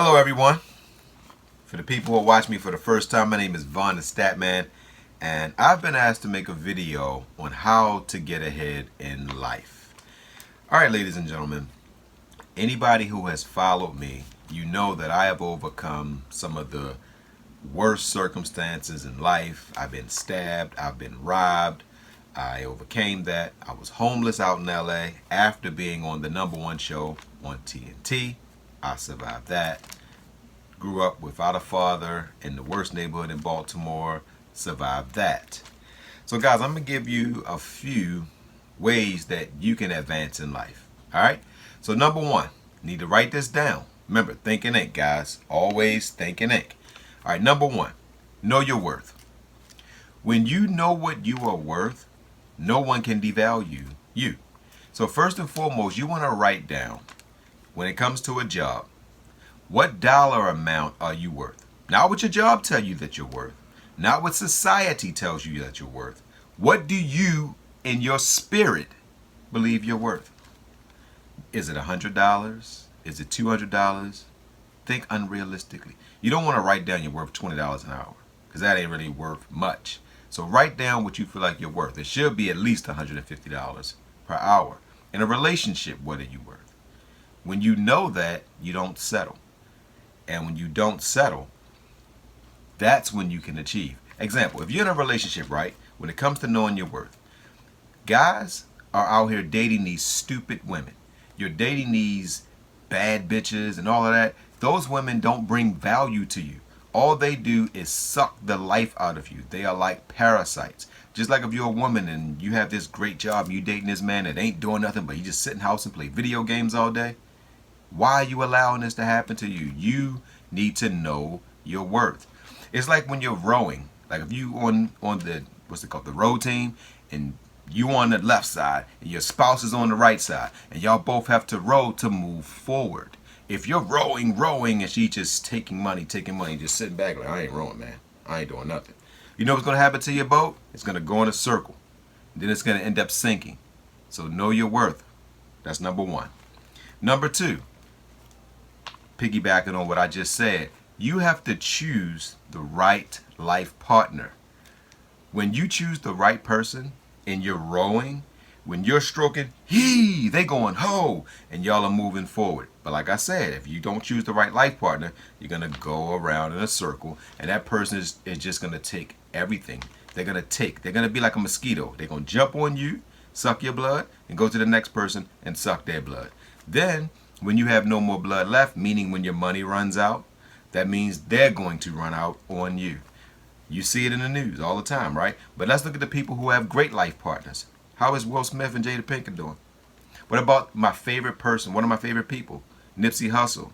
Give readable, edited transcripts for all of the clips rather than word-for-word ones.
Hello, everyone. For the people who watch me for the first time, my name is Vaughn the Statman, and I've been asked to make a video on how to get ahead in life. All right, ladies and gentlemen, anybody who has followed me, you know that I have overcome some of the worst circumstances in life. I've been stabbed, I've been robbed. I overcame that. I was homeless out in LA after being on the #1 show on TNT. I survived that. Grew up without a father in the worst neighborhood in Baltimore. Survived that. So guys, I'm going to give you a few ways that you can advance in life. All right? So #1, need to write this down. Remember, think in ink, guys. Always think in ink. All right, #1, know your worth. When you know what you are worth, no one can devalue you. So first and foremost, you want to write down, when it comes to a job, what dollar amount are you worth? Not what your job tells you that you're worth. Not what society tells you that you're worth. What do you, in your spirit, believe you're worth? Is it $100? Is it $200? Think unrealistically. You don't want to write down you're worth $20 an hour, because that ain't really worth much. So write down what you feel like you're worth. It should be at least $150 per hour. In a relationship, what are you worth? When you know that, you don't settle. And when you don't settle, that's when you can achieve. Example, if you're in a relationship, right, when it comes to knowing your worth, guys are out here dating these stupid women. You're dating these bad bitches and all of that. Those women don't bring value to you. All they do is suck the life out of you. They are like parasites. Just like if you're a woman and you have this great job and you dating this man that ain't doing nothing but he just sit in the house and play video games all day. Why are you allowing this to happen to you? You need to know your worth. It's like when you're rowing. Like if you on the, what's it called, the row team, and you on the left side and your spouse is on the right side, and y'all both have to row to move forward. If you're rowing, and she just taking money, just sitting back like, I ain't rowing, man. I ain't doing nothing. You know what's going to happen to your boat? It's going to go in a circle. Then it's going to end up sinking. So know your worth. That's #1. #2, piggybacking on what I just said, you have to choose the right life partner. When you choose the right person and you're rowing, when you're stroking, they going ho, and y'all are moving forward. But like I said, if you don't choose the right life partner, you're going to go around in a circle, and that person is just going to take everything. They're going to be like a mosquito. They're going to jump on you, suck your blood, and go to the next person and suck their blood. Then, when you have no more blood left, meaning when your money runs out, that means they're going to run out on you. You see it in the news all the time, right? But let's look at the people who have great life partners. How is Will Smith and Jada Pinkett doing? What about my favorite person, one of my favorite people, Nipsey Hussle?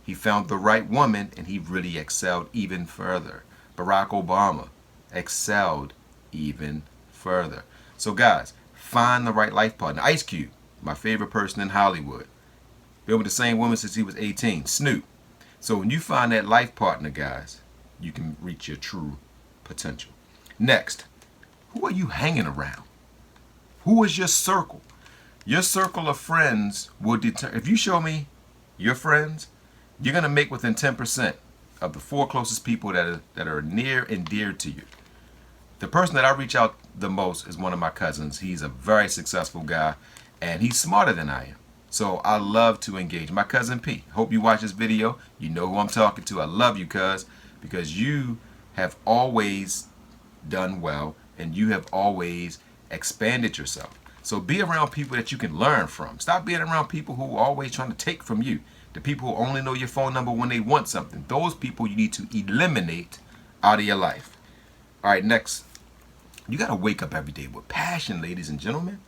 He found the right woman and he really excelled even further. Barack Obama excelled even further. So guys, find the right life partner. Ice Cube, my favorite person in Hollywood. Been with the same woman since he was 18. Snoop. So when you find that life partner, guys, you can reach your true potential. Next, who are you hanging around? Who is your circle? Your circle of friends will determine. If you show me your friends, you're going to make within 10% of the 4 closest people that are near and dear to you. The person that I reach out the most is one of my cousins. He's a very successful guy, and he's smarter than I am. So I love to engage. My cousin P. Hope you watch this video. You know who I'm talking to. I love you, cuz, because you have always done well, and you have always expanded yourself. So be around people that you can learn from. Stop being around people who are always trying to take from you. The people who only know your phone number when they want something. Those people you need to eliminate out of your life. All right, next. You got to wake up every day with passion, ladies and gentlemen.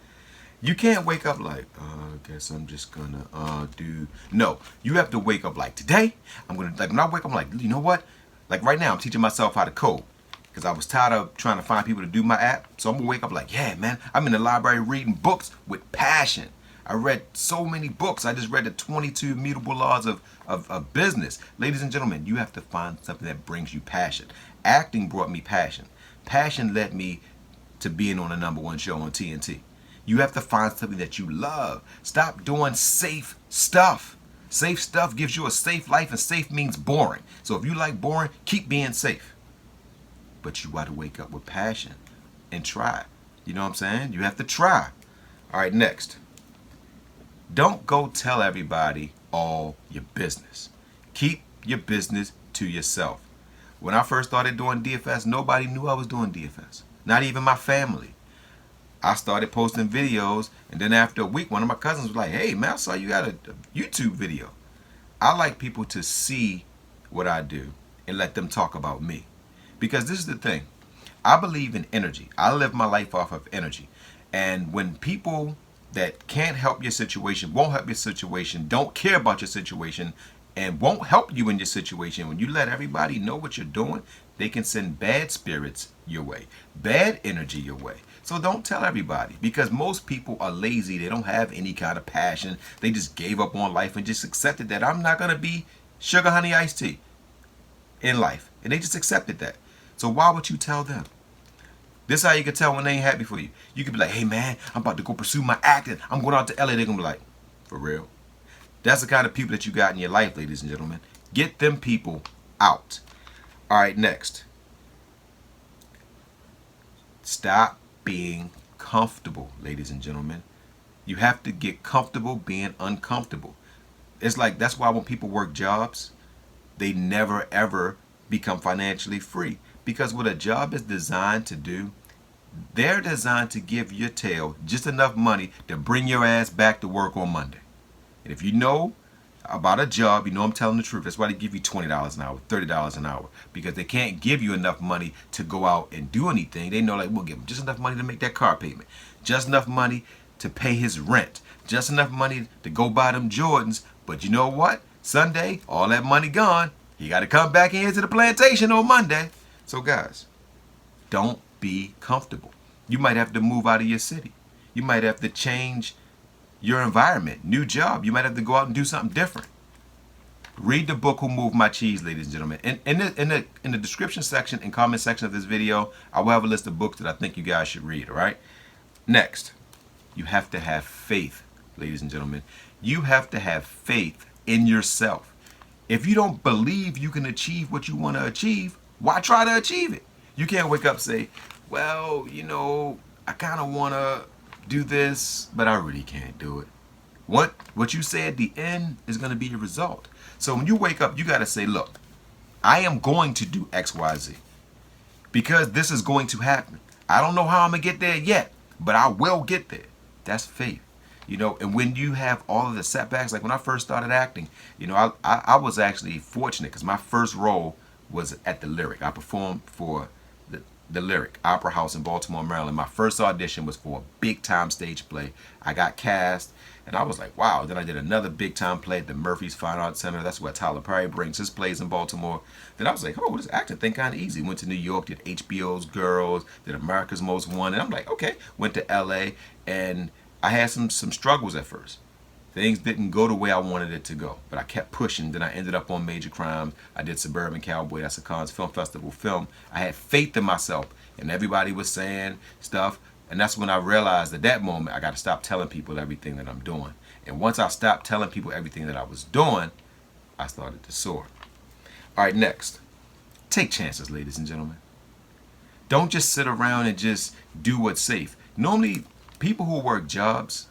You can't wake up like, I guess I'm just gonna do. No, you have to wake up like, today, I'm gonna, like when I wake up, I'm like, you know what? Like right now, I'm teaching myself how to code. Because I was tired of trying to find people to do my app. So I'm gonna wake up like, yeah, man, I'm in the library reading books with passion. I read so many books. I just read the 22 Immutable Laws of Business. Ladies and gentlemen, you have to find something that brings you passion. Acting brought me passion. Passion led me to being on the #1 show on TNT. You have to find something that you love. Stop doing safe stuff. Safe stuff gives you a safe life, and safe means boring. So if you like boring, keep being safe. But you got to wake up with passion and try. You know what I'm saying? You have to try. All right, next. Don't go tell everybody all your business. Keep your business to yourself. When I first started doing DFS, nobody knew I was doing DFS. Not even my family. I started posting videos, and then after a week, one of my cousins was like, "Hey, man, I saw you got a YouTube video." I like people to see what I do and let them talk about me. Because this is the thing. I believe in energy. I live my life off of energy. And when people that can't help your situation, won't help your situation, don't care about your situation, and won't help you in your situation, when you let everybody know what you're doing, they can send bad spirits your way, bad energy your way. So don't tell everybody, because most people are lazy. They don't have any kind of passion. They just gave up on life and just accepted that I'm not going to be sugar, honey, iced tea in life. And they just accepted that. So why would you tell them? This is how you can tell when they ain't happy for you. You could be like, "Hey man, I'm about to go pursue my acting. I'm going out to LA." They're going to be like, "For real?" That's the kind of people that you got in your life, ladies and gentlemen. Get them people out. All right, next. Stop being comfortable, ladies and gentlemen. You have to get comfortable being uncomfortable. It's like, that's why when people work jobs, they never ever become financially free. Because what a job is designed to do, they're designed to give your tail just enough money to bring your ass back to work on Monday. And if you know about a job, you know I'm telling the truth. That's why they give you $20 an hour, $30 an hour. Because they can't give you enough money to go out and do anything. They know, like, we'll give them just enough money to make that car payment. Just enough money to pay his rent. Just enough money to go buy them Jordans. But you know what? Sunday, all that money gone. He got to come back into the plantation on Monday. So guys, don't be comfortable. You might have to move out of your city. You might have to change your environment, new job. You might have to go out and do something different. Read the book Who Moved My Cheese, ladies and gentlemen. In the description section and comment section of this video, I will have a list of books that I think you guys should read, all right? Next, you have to have faith, ladies and gentlemen. You have to have faith in yourself. If you don't believe you can achieve what you want to achieve, why try to achieve it? You can't wake up and say, "Well, you know, I kind of want to do this, but I really can't do it." What you say at the end is going to be your result. So when you wake up, you got to say, "Look, I am going to do X, Y, Z because this is going to happen. I don't know how I'm going to get there yet, but I will get there." That's faith. You know, and when you have all of the setbacks, like when I first started acting, you know, I was actually fortunate because my first role was at the Lyric. I performed for the Lyric Opera House in Baltimore, Maryland. My first audition was for a big time stage play. I got cast, and I was like, wow. Then I did another big time play at the Murphy's Fine Arts Center. That's where Tyler Perry brings his plays in Baltimore. Then I was like, oh, this acting thing kind of easy. Went to New York, did HBO's Girls, did America's Most Wanted. I'm like, okay. Went to LA, and I had some struggles at first. Things didn't go the way I wanted it to go, but I kept pushing. Then I ended up on Major Crimes. I did Suburban Cowboy. That's a Cannes Film Festival film. I had faith in myself, and everybody was saying stuff. And that's when I realized at that moment I got to stop telling people everything that I'm doing. And once I stopped telling people everything that I was doing, I started to soar. All right, next. Take chances, ladies and gentlemen. Don't just sit around and just do what's safe. Normally, people who work jobs,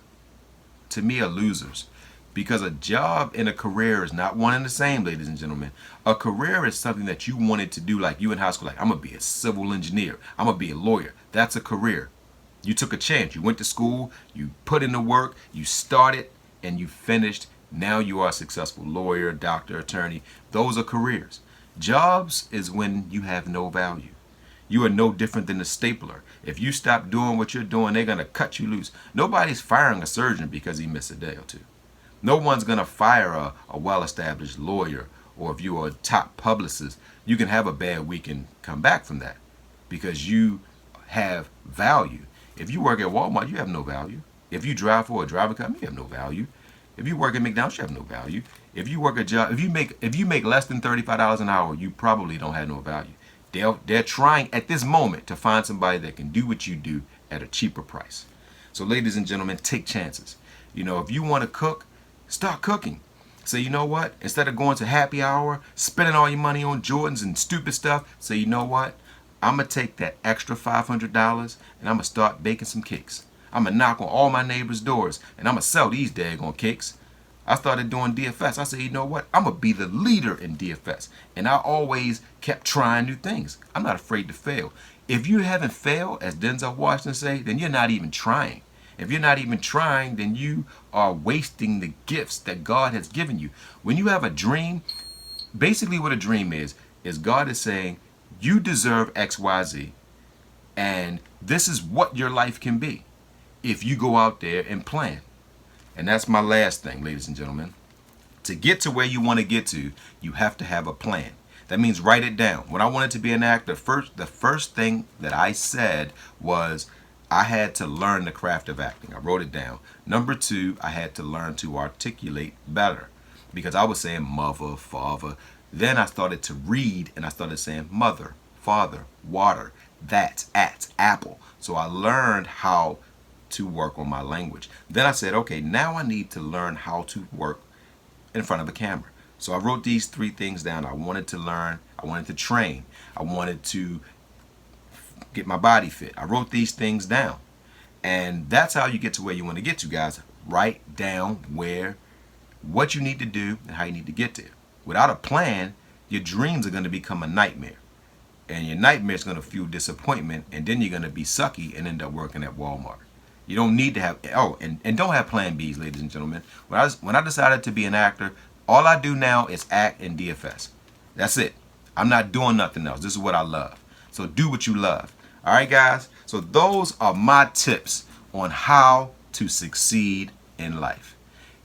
to me, are losers, because a job and a career is not one and the same, ladies and gentlemen. A career is something that you wanted to do, like you in high school, like, I'm gonna be a civil engineer, I'm gonna be a lawyer. That's a career. You took a chance. You went to school, you put in the work, you started, and you finished. Now you are a successful lawyer, doctor, attorney. Those are careers. Jobs is when you have no value. You are no different than a stapler. If you stop doing what you're doing, they're going to cut you loose. Nobody's firing a surgeon because he missed a day or two. No one's going to fire a well-established lawyer, or if you are a top publicist, you can have a bad week and come back from that because you have value. If you work at Walmart, you have no value. If you drive for a driving company, you have no value. If you work at McDonald's, you have no value. If you work a job, if you make less than $35 an hour, you probably don't have no value. They're trying at this moment to find somebody that can do what you do at a cheaper price. So ladies and gentlemen, take chances. You know, if you want to cook, start cooking. Say, you know what? Instead of going to happy hour, spending all your money on Jordans and stupid stuff, say, you know what? I'm going to take that extra $500 and I'm going to start baking some cakes. I'm going to knock on all my neighbors' doors and I'm going to sell these daggone cakes. I started doing DFS. I said, you know what? I'm going to be the leader in DFS. And I always kept trying new things. I'm not afraid to fail. If you haven't failed, as Denzel Washington say, then you're not even trying. If you're not even trying, then you are wasting the gifts that God has given you. When you have a dream, basically what a dream is God is saying, you deserve X, Y, Z. And this is what your life can be if you go out there and plan. And that's my last thing, ladies and gentlemen. To get to where you want to get to, you have to have a plan. That means write it down. When I wanted to be an actor, the first thing that I said was I had to learn the craft of acting. I wrote it down. Number 2, I had to learn to articulate better because I was saying mother, father. Then I started to read and I started saying mother, father, water, that, at, apple. So I learned how to work on my language. Then I said, okay, now I need to learn how to work in front of a camera. So I wrote these 3 things down. I wanted to learn, I wanted to train, I wanted to get my body fit. I wrote these things down. And that's how you get to where you want to get to, guys. Write down what you need to do and how you need to get there. Without a plan, your dreams are going to become a nightmare. And your nightmare is going to fuel disappointment, and then you're going to be sucky and end up working at Walmart. You don't need to have, and don't have plan Bs, ladies and gentlemen. When I decided to be an actor, all I do now is act in DFS. That's it. I'm not doing nothing else. This is what I love. So do what you love. All right, guys? So those are my tips on how to succeed in life.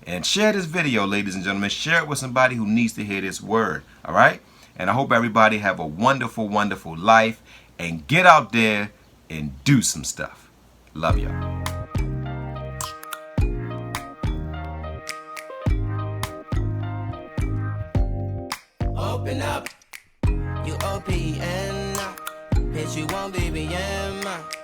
And share this video, ladies and gentlemen. Share it with somebody who needs to hear this word. All right? And I hope everybody have a wonderful, wonderful life. And get out there and do some stuff. Love y'all. Open up, you OPN, hit you on BBM.